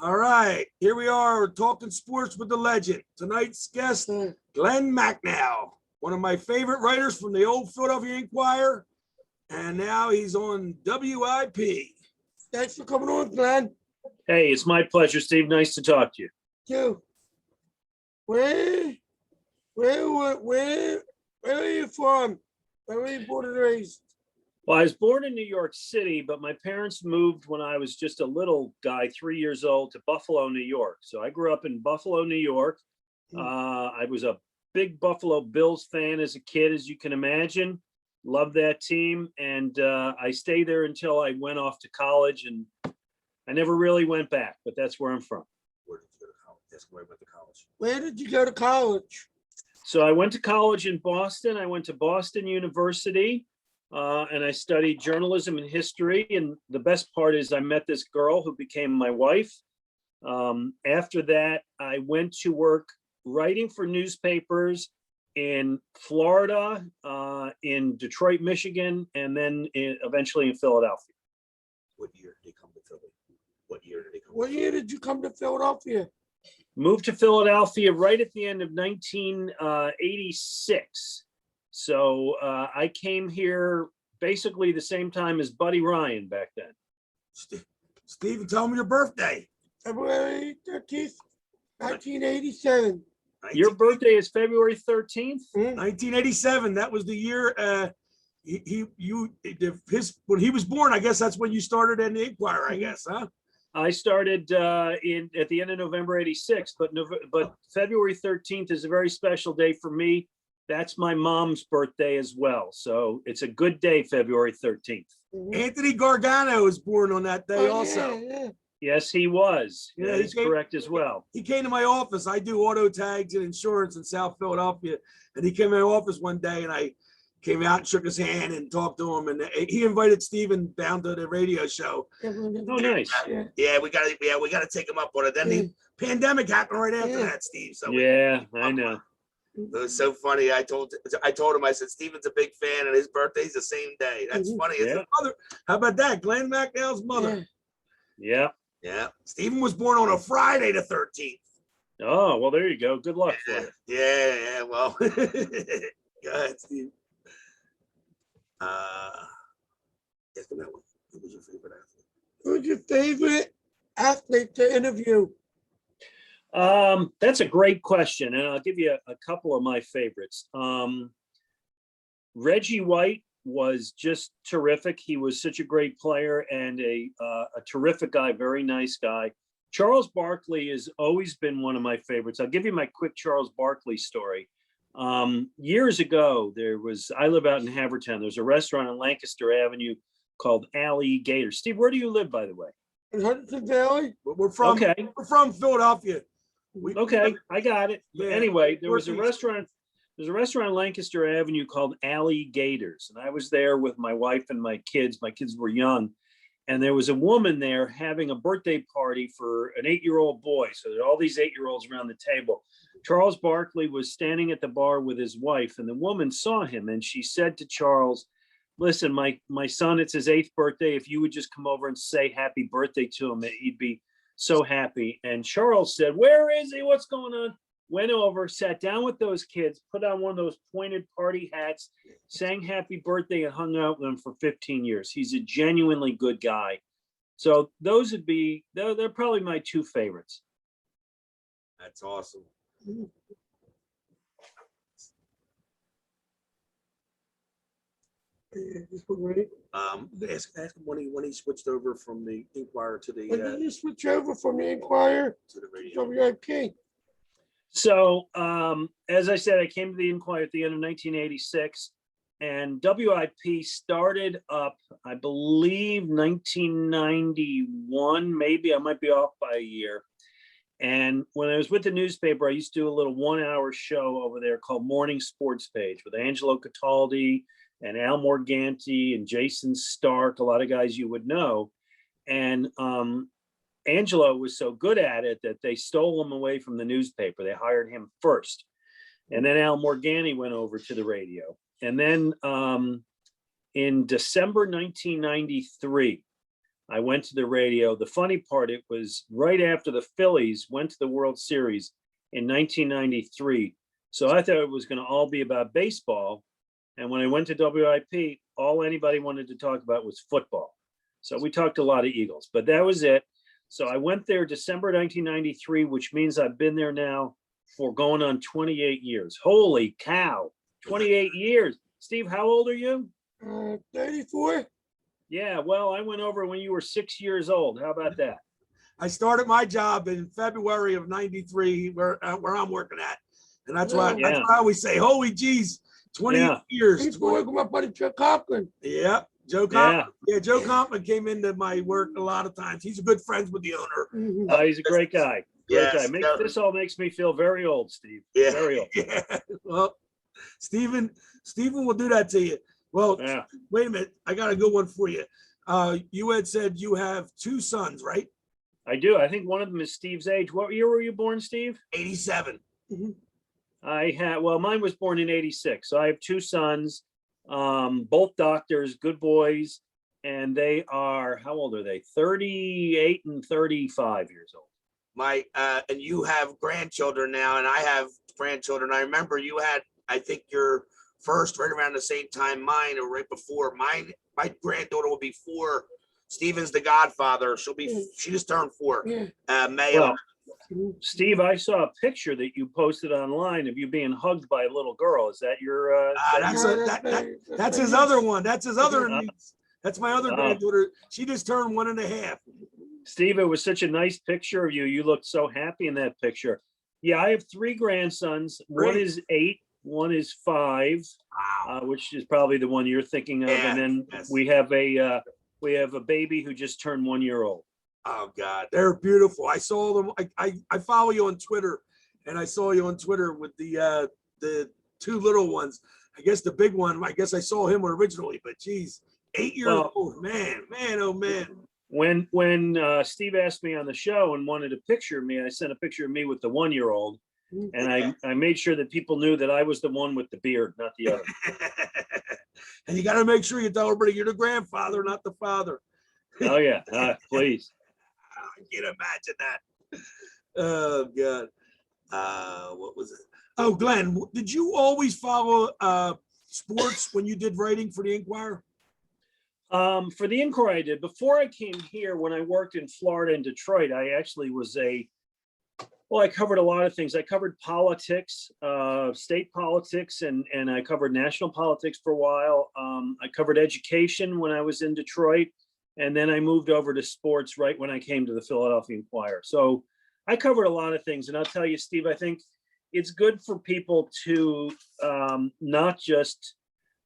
All right, here we are talking sports with the legend. Tonight's guest, Glen Macnow, one of my favorite writers from the old Philadelphia Inquirer, and now he's on WIP. Thanks for coming on, Glenn. Hey, it's my pleasure, Steve. Nice to talk to you. You. Where are you from? Where were you born and raised? Well, I was born in New York City, but my parents moved when I was just a little guy, 3 years old, to Buffalo, New York. So I grew up in Buffalo, New York. I was a big Buffalo Bills fan as a kid, as you can imagine. Loved that team. And I stayed there until I went off to college, and I never really went back, but that's where I'm from. Where did you go to college? That's where I went to college. Where did you go to college? So I went to college in Boston. I went to Boston University. And I studied journalism and history. And the best part is I met this girl who became my wife. After that, I went to work writing for newspapers in Florida, in Detroit, Michigan, and then eventually in Philadelphia. What year did they come to Philly? What year did they come? What year did you come to Philadelphia? Moved to Philadelphia right at the end of 1986. So I came here basically the same time as Buddy Ryan back then. Steven, tell me your birthday. February 13th, 1987. Your birthday is February 13th? 1987. That was the year when he was born. I guess that's when you started in the Inquirer, I guess, huh? I started at the end of November 86, but February 13th is a very special day for me. That's my mom's birthday as well. So it's a good day, February 13th. Anthony Gargano was born on that day also. Yeah. Yes, he was. Yeah, that is correct as well. He came to my office. I do auto tags and insurance in South Philadelphia. And he came to my office one day and I came out and shook his hand and talked to him. And he invited Steven down to the radio show. Oh, nice. Yeah, we gotta take him up on it. Then the pandemic happened right after that, Steve. So yeah, I know. It was so funny. I told him, I said, Steven's a big fan and his birthday's the same day. That's funny. His mother. How about that? Glen Macnow's mother. Yeah. Yeah. Steven was born on a Friday the 13th. Oh, well, there you go. Good luck for you. Yeah. Well, go ahead, Steve. Yes, that one. Who was your favorite athlete? Who's your favorite athlete to interview? That's a great question, and I'll give you a couple of my favorites. Reggie White was just terrific. He was such a great player and a terrific guy, very nice guy. Charles Barkley has always been one of my favorites. I'll give you my quick Charles Barkley story. Years ago, I live out in Havertown. There's a restaurant on Lancaster Avenue called Alley Gator. Steve, where do you live, by the way? In Hudson Valley? We're from Philadelphia. I got it. Yeah, anyway, there's a restaurant on Lancaster Avenue called Alley Gators. And I was there with my wife and my kids. My kids were young. And there was a woman there having a birthday party for an 8-year-old boy. So there are all these 8-year-olds around the table. Charles Barkley was standing at the bar with his wife, and the woman saw him and she said to Charles, listen, my son, it's his 8th birthday. If you would just come over and say happy birthday to him, he'd be so happy. And Charles said, where is he? What's going on? Went over, sat down with those kids, put on one of those pointed party hats, sang happy birthday, and hung out with them for 15 years. He's a genuinely good guy. So those would be, they're probably my two favorites. That's awesome. Ask him when he switched over from the Inquirer to the. When did you switch over from the Inquirer to the radio? WIP? So as I said, I came to the Inquirer at the end of 1986, and WIP started up, I believe, 1991. Maybe I might be off by a year. And when I was with the newspaper, I used to do a little 1-hour show over there called Morning Sports Page with Angelo Cataldi and Al Morganti and Jason Stark, a lot of guys you would know. And Angelo was so good at it that they stole him away from the newspaper. They hired him first. And then Al Morganti went over to the radio. And then in December 1993, I went to the radio. The funny part, it was right after the Phillies went to the World Series in 1993. So I thought it was going to all be about baseball. And when I went to WIP, all anybody wanted to talk about was football. So we talked a lot of Eagles, but that was it. So I went there December 1993, which means I've been there now for going on 28 years. Holy cow, 28 years. Steve, how old are you? 34. Yeah, well, I went over when you were 6 years old. How about that? I started my job in February of '93, where I'm working at, and that's why Yeah. I always say, "Holy geez, 20 Yeah. years." He's working with my buddy Chuck Cochran. Yeah, Joe Compton. Yeah, Joe Compton came into my work a lot of times. He's a good friend with the owner. Mhm. He's a great guy. Great guy. Yes, This all makes me feel very old, Steve. Yeah, Very old. yeah. Well, Stephen will do that to you. Well, Yeah. wait a minute. I got a good one for you. You had said you have two sons, right? I do. I think one of them is Steve's age. What year were you born, Steve? 87. Well, mine was born in 86. So I have two sons, both doctors, good boys. And they are, how old are they? 38 and 35 years old. And you have grandchildren now, and I have grandchildren. I remember you had, I think your first right around the same time mine, or right before mine. My granddaughter will be 4. Steven's the godfather. She just turned 4. Yeah. May. Well, Steve, I saw a picture that you posted online of you being hugged by a little girl. Is that your? That's his other one. That's his other. That's my other Oh. granddaughter. She just turned 1.5. Steve, it was such a nice picture of you. You looked so happy in that picture. Yeah, I have 3 grandsons. One Great. is 8, one is 5, Wow. which is probably the one you're thinking of. Yeah, And then yes. we have a baby who just turned 1 year old. Oh God, they're beautiful. I saw them. I follow you on Twitter, and I saw you on Twitter with the 2 little ones. I guess the big one, I guess I saw him originally, but geez, 8 years old, man, oh man. When Steve asked me on the show and wanted a picture of me, I sent a picture of me with the 1 year old, and I made sure that people knew that I was the one with the beard, not the other. And you got to make sure you tell everybody you're the grandfather, not the father. Oh yeah, please. I can't imagine that. Oh God. What was it? Oh, Glenn, did you always follow sports when you did writing for the Inquirer? For the Inquiry I did, before I came here, when I worked in Florida and Detroit, I actually was I covered a lot of things. I covered politics, state politics, and I covered national politics for a while. I covered education when I was in Detroit, and then I moved over to sports right when I came to the Philadelphia Inquirer. So I covered a lot of things, and I'll tell you, Steve, I think it's good for people to not just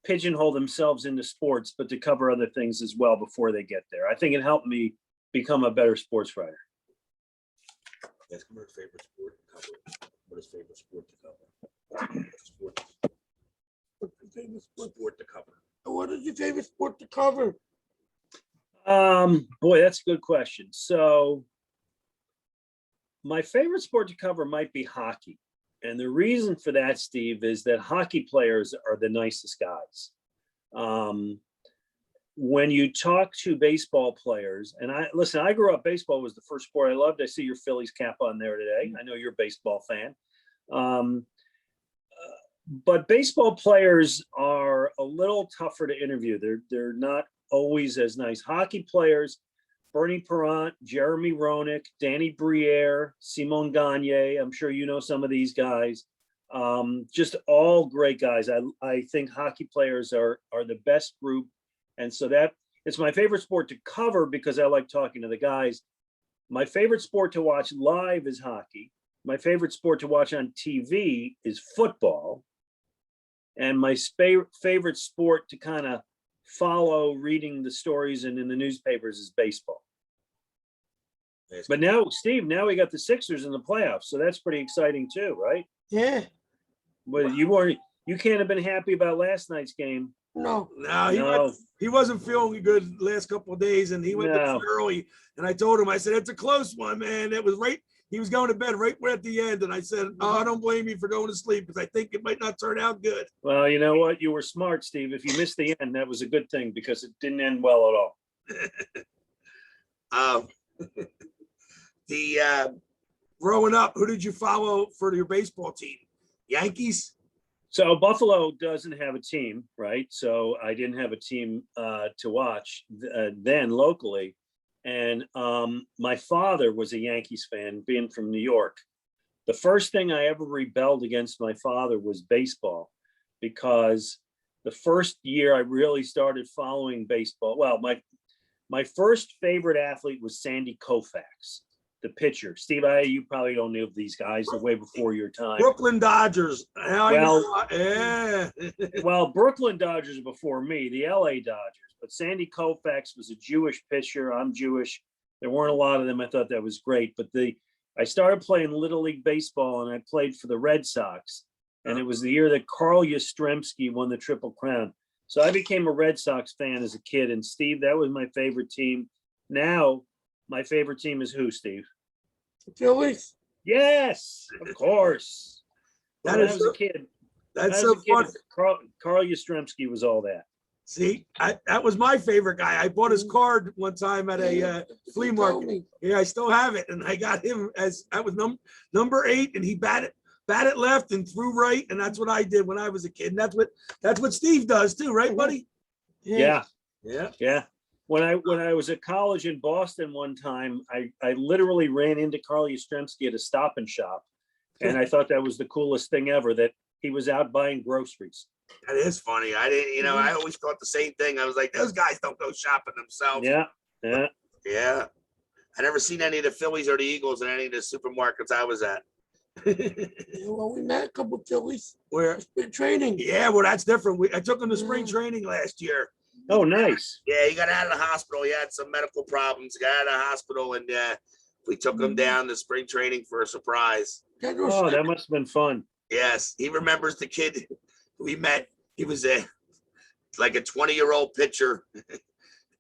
pigeonhole themselves into sports, but to cover other things as well before they get there. I think it helped me become a better sports writer. Yes, Cumber's favorite sport to cover. What is favorite sport to cover? What's your favorite Sport to cover. What is your favorite sport to cover? Boy, that's a good question. So my favorite sport to cover might be hockey. And the reason for that, Steve, is that hockey players are the nicest guys. When you talk to baseball players, and I grew up, baseball was the first sport I loved. I see your Phillies cap on there today. I know you're a baseball fan. But baseball players are a little tougher to interview. They're not always as nice. Hockey players, Bernie Parent, Jeremy Roenick, Danny Briere, Simon Gagne. I'm sure you know some of these guys. Just all great guys. I think hockey players are the best group. And so that it's my favorite sport to cover because I like talking to the guys. My favorite sport to watch live is hockey. My favorite sport to watch on TV is football. And my favorite sport to kind of follow reading the stories and in the newspapers is baseball. But now, Steve, we got the Sixers in the playoffs. So that's pretty exciting too, right? Yeah. But you can't have been happy about last night's game. No. No, he wasn't feeling good the last couple of days, and he went to bed early. And I told him, I said, it's a close one, man. It was right. He was going to bed right at the end. And I said, I don't blame you for going to sleep because I think it might not turn out good. Well, you know what? You were smart, Steve. If you missed the end, that was a good thing because it didn't end well at all. Um, growing up, who did you follow for your baseball team? Yankees? So Buffalo doesn't have a team, right? So I didn't have a team to watch then locally. And my father was a Yankees fan, being from New York. The first thing I ever rebelled against my father was baseball, because the first year I really started following baseball. Well, my first favorite athlete was Sandy Koufax, the pitcher. Steve, you probably don't know of these guys. They're way before your time. Brooklyn Dodgers. Well, yeah. Well, Brooklyn Dodgers before me, the LA Dodgers, but Sandy Koufax was a Jewish pitcher. I'm Jewish. There weren't a lot of them. I thought that was great. But I started playing Little League Baseball, and I played for the Red Sox. And it was the year that Carl Yastrzemski won the Triple Crown. So I became a Red Sox fan as a kid. And Steve, that was my favorite team. Now, my favorite team is who, Steve? Phillies. Yes, of course. That When is I was a kid. That's so funny. Carl Yastrzemski was all that. See, that was my favorite guy. I bought his card one time at a flea market. Yeah, I still have it, and I got him as that was number 8, and he batted left and threw right, and that's what I did when I was a kid. And that's what Steve does too, right, buddy? Yeah. Yeah. When I was at college in Boston one time, I literally ran into Carl Yastrzemski at a Stop and Shop, and I thought that was the coolest thing ever, that he was out buying groceries. That is funny. I didn't, I always thought the same thing. I was like, those guys don't go shopping themselves. Yeah. I never seen any of the Phillies or the Eagles in any of the supermarkets I was at. Well, we met a couple of Phillies. Where? Spring training. Yeah, well, that's different. I took him to spring training last year. Oh, nice. Yeah, he got out of the hospital. He had some medical problems. Got out of the hospital, and we took him down to spring training for a surprise. Oh, that must have been fun. Yes, he remembers the kid we met. He was like a 20-year-old pitcher,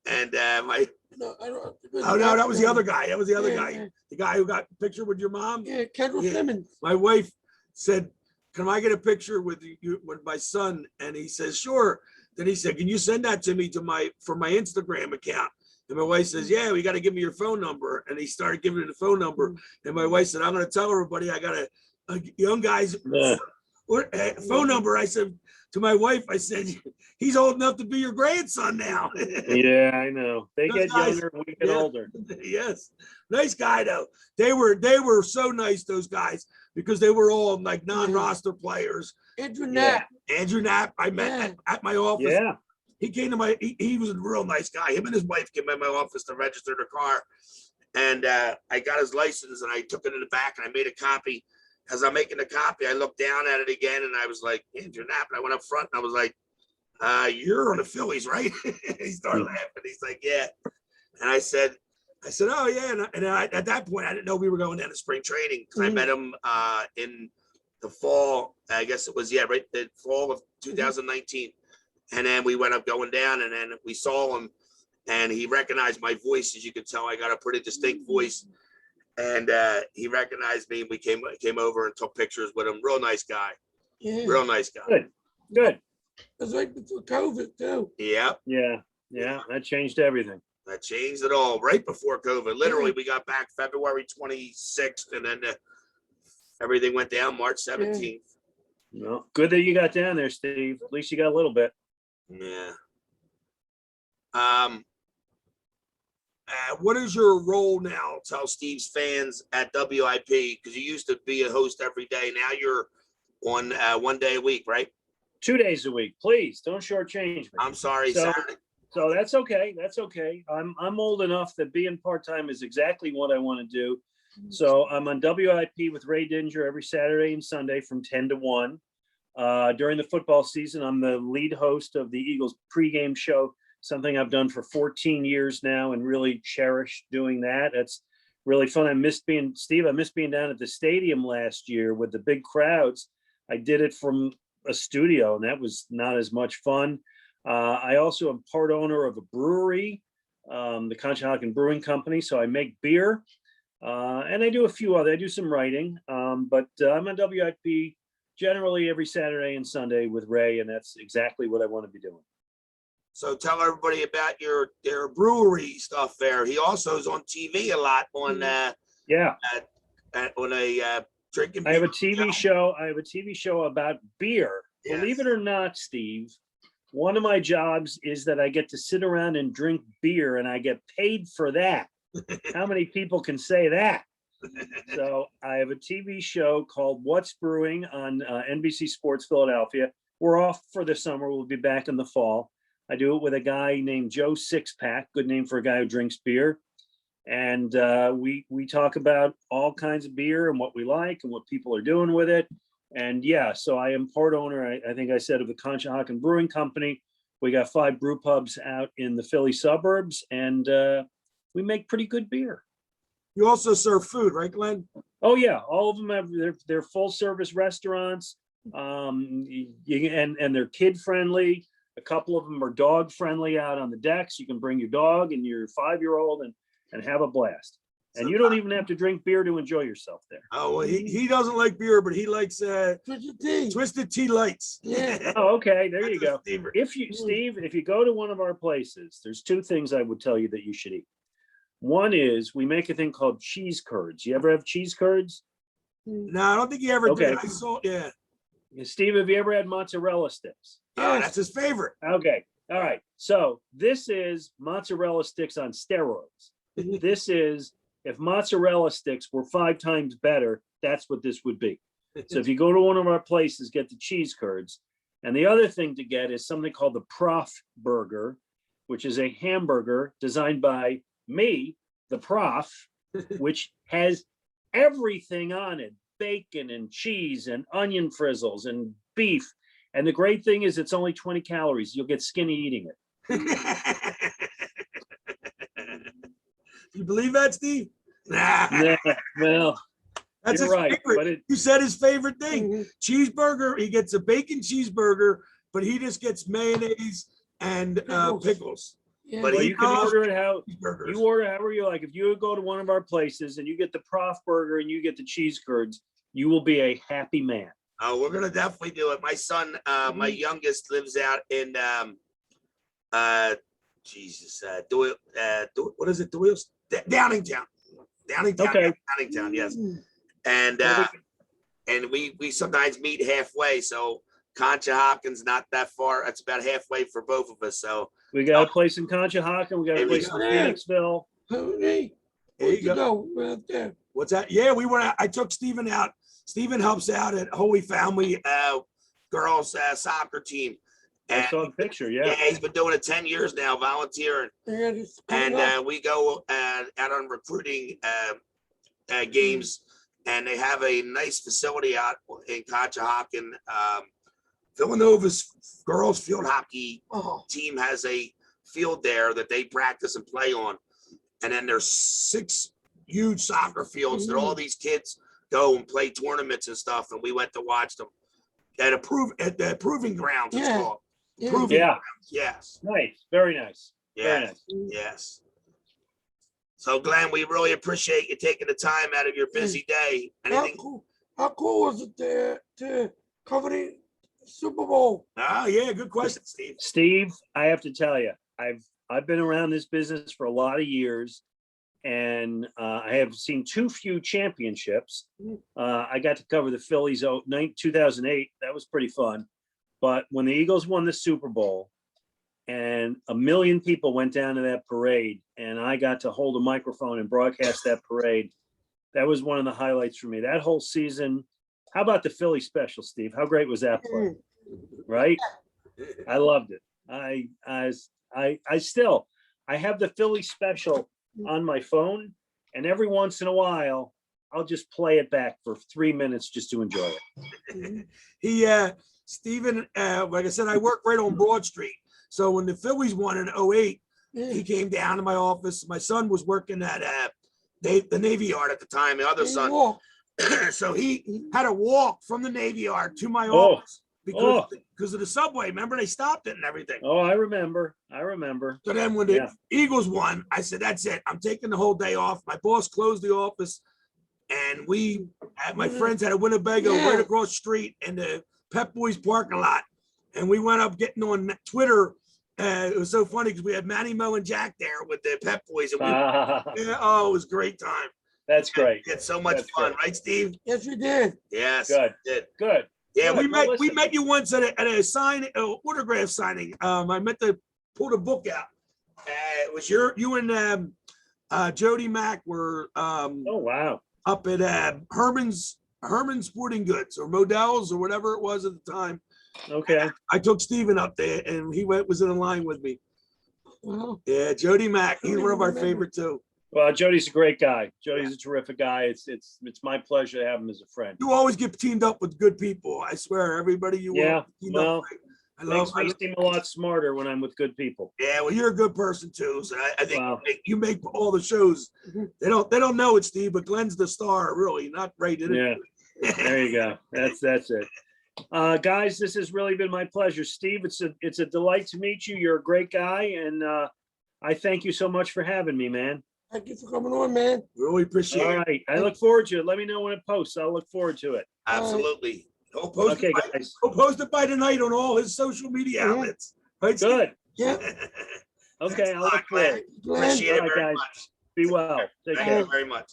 and my. No, that was the other guy. That was the other guy. Yeah. The guy who got a picture with your mom. Yeah, Kendall Simmons. My wife said, "Can I get a picture with you with my son?" And he says, "Sure." Then he said, "Can you send that to me for my Instagram account?" And my wife says, "Yeah, we got to give me your phone number." And he started giving me the phone number. And my wife said, "I'm going to tell everybody I got a young guy's phone number." I said to my wife, I said, "He's old enough to be your grandson now." Yeah, I know. They get younger and we get older. Yes. Nice guy though. They were so nice, those guys, because they were all like non-roster players. Andrew Knapp. Andrew Knapp, I met at my office. Yeah. He came to he was a real nice guy. Him and his wife came by my office to register their car. And I got his license and I took it in the back and I made a copy. As I'm making the copy, I looked down at it again and I was like, Andrew Knapp. And I went up front and I was like, "You're on the Phillies, right?" He started laughing. He's like, "Yeah." And I said, "Oh yeah." And at that point, I didn't know we were going down to spring training because I met him in the fall. I guess it was the fall of 2019. And then we went up going down, and then we saw him, and he recognized my voice. As you can tell, I got a pretty distinct voice, and he recognized me. We came over and took pictures with him. Real nice guy. Yeah. Real nice guy. Good. It was right before COVID too. Yep. Yeah. That changed everything. That changed it all right before COVID. Literally, we got back February 26th, and then everything went down March 17th. Well, good that you got down there, Steve. At least you got a little bit. Yeah. What is your role now? Tell Steve's fans at WIP, because you used to be a host every day. Now you're on 1 day a week, right? 2 days a week. Please don't shortchange me. I'm sorry, Saturday. So that's okay. That's okay. I'm old enough that being part-time is exactly what I want to do. So I'm on WIP with Ray Dinger every Saturday and Sunday from 10 to 1. During the football season, I'm the lead host of the Eagles pregame show, something I've done for 14 years now and really cherish doing that. That's really fun. I miss being down at the stadium last year with the big crowds. I did it from a studio, and that was not as much fun. I also am part owner of a brewery, the Conshohocken Brewing Company. So I make beer, and I do I do some writing, but I'm on WIP generally every Saturday and Sunday with Ray, and that's exactly what I want to be doing. So tell everybody about their brewery stuff there. He also is on TV a lot on Yeah. on a drinking. I have a beer TV show. I have a TV show about beer. Yes. Believe it or not, Steve, one of my jobs is that I get to sit around and drink beer, and I get paid for that. How many people can say that? So I have a TV show called What's Brewing on NBC Sports Philadelphia. We're off for the summer. We'll be back in the fall. I do it with a guy named Joe Sixpack, good name for a guy who drinks beer. And we talk about all kinds of beer and what we like and what people are doing with it. And yeah, so I am part owner, I think I said, of the Conshohocken Brewing Company. We got 5 brew pubs out in the Philly suburbs, and we make pretty good beer. You also serve food, right, Glenn? Oh yeah, all of them have they're full service restaurants, and they're kid friendly. A couple of them are dog friendly out on the decks. You can bring your dog and your 5-year-old and have a blast. And you don't even have to drink beer to enjoy yourself there. Oh, well, he doesn't like beer, but he likes Twisted Tea Lights. Yeah. Oh, okay, there you go. Steve, Steve, if you go to one of our places, there's 2 things I would tell you that you should eat. One is we make a thing called cheese curds. You ever have cheese curds? No, I don't think he ever Okay. did. I saw, yeah. Steve, have you ever had mozzarella sticks? Oh, that's his favorite. Okay. All right. So this is mozzarella sticks on steroids. This is, if mozzarella sticks were 5 times better, that's what this would be. So if you go to one of our places, get the cheese curds. And the other thing to get is something called the Prof Burger, which is a hamburger designed by me, the Prof, which has everything on it, bacon and cheese and onion frizzles and beef. And the great thing is it's only 20 calories. You'll get skinny eating it. You believe that, Steve? Nah. Yeah, well, That's you're his right, favorite. but You said his favorite thing. Cheeseburger. He gets a bacon cheeseburger, but he just gets mayonnaise and pickles. Yeah. But well, he you can loves order it how cheeseburgers. you order however you like. If you go to one of our places and you get the Prof Burger and you get the cheese curds, you will be a happy man. Oh, we're gonna definitely do it. My son, my youngest, lives out in Jesus, what is it? Downingtown. Okay. Downingtown, yes. And and we sometimes meet halfway. So Conshohocken's not that far. It's about halfway for both of us. So We got a place in Conshohocken. We got a place in Phoenixville. There you go. Right there. What's that? Yeah, we went out. I took Steven out. Steven helps out at Holy Family girls soccer team. I saw the picture. Yeah. He's been doing it 10 years now, volunteering. And we go out on recruiting games, and they have a nice facility out in Conshohocken. Villanova's girls field hockey team has a field there that they practice and play on. And then there's 6 huge soccer fields that all these kids go and play tournaments and stuff. And we went to watch them at the proving grounds. It's called. Proving grounds. Yes. Nice. Very nice. Yes. Very nice. Yes. So Glenn, we really appreciate you taking the time out of your busy day. Anything? How cool was it there to cover the Super Bowl? Oh yeah, good question, Steve. Steve, I have to tell you, I've been around this business for a lot of years, and I have seen too few championships. I got to cover the Phillies 2008. That was pretty fun. But when the Eagles won the Super Bowl and 1 million people went down to that parade, and I got to hold a microphone and broadcast that parade, that was one of the highlights for me. That whole season. How about the Philly special, Steve? How great was that play? Right? I loved it. I still have the Philly special on my phone, and every once in a while I'll just play it back for 3 minutes just to enjoy it. Steven, like I said, I work right on Broad Street. So when the Phillies won in 08, he came down to my office. My son was working at the Navy Yard at the time, the other son. So he had to walk from the Navy Yard to my office because of the subway. Remember, they stopped it and everything. Oh, I remember. So then when the Eagles won, I said, that's it. I'm taking the whole day off. My boss closed the office, and my friends had a Winnebago right across the street in the Pep Boys parking lot. And we went up getting on Twitter It was so funny because we had Manny, Mo, and Jack there with the Pep Boys. And oh, it was a great time. That's great. We had so much That's fun, great. right, Steve? Yes, we did. Yes. Good. we did. Good. Yeah, Good. we Well, met listen. you once at a sign autograph signing. I met to pull the book out. It was you and Jody Mack were Oh, wow. up at Herman's Sporting Goods or Modell's or whatever it was at the time. Okay. I took Steven up there and he was in a line with me. Well, Yeah, Jody Mack. He's one of our Remember. favorite too. Well, Jody's a great guy. Jody's a terrific guy. It's my pleasure to have him as a friend. You always get teamed up with good people. I swear, everybody you Yeah, teamed well, up with. I Makes me love. seem a lot smarter when I'm with good people. Yeah, well, you're a good person too. So I think Wow. you make all the shows. They don't know it, Steve, but Glenn's the star, really, not Ray did it. Yeah, there you go. That's it. Guys, this has really been my pleasure. Steve, it's a delight to meet you. You're a great guy, and I thank you so much for having me, man. thank you for coming on, man. Really appreciate All it. right. I look forward to it. Let me know when it posts. I'll look forward to it. Absolutely. He'll post, Okay, it by, guys. he'll post it by tonight on all his social media Mhm. outlets. Right, Steve? Good. Yeah. Okay, Thanks a I'll lot, look Glenn. forward. Glenn. Appreciate All it right, very guys. much. Be well. Take Thank care. you very much.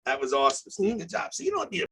That was awesome, Steve. Mhm. Good job. So you don't need a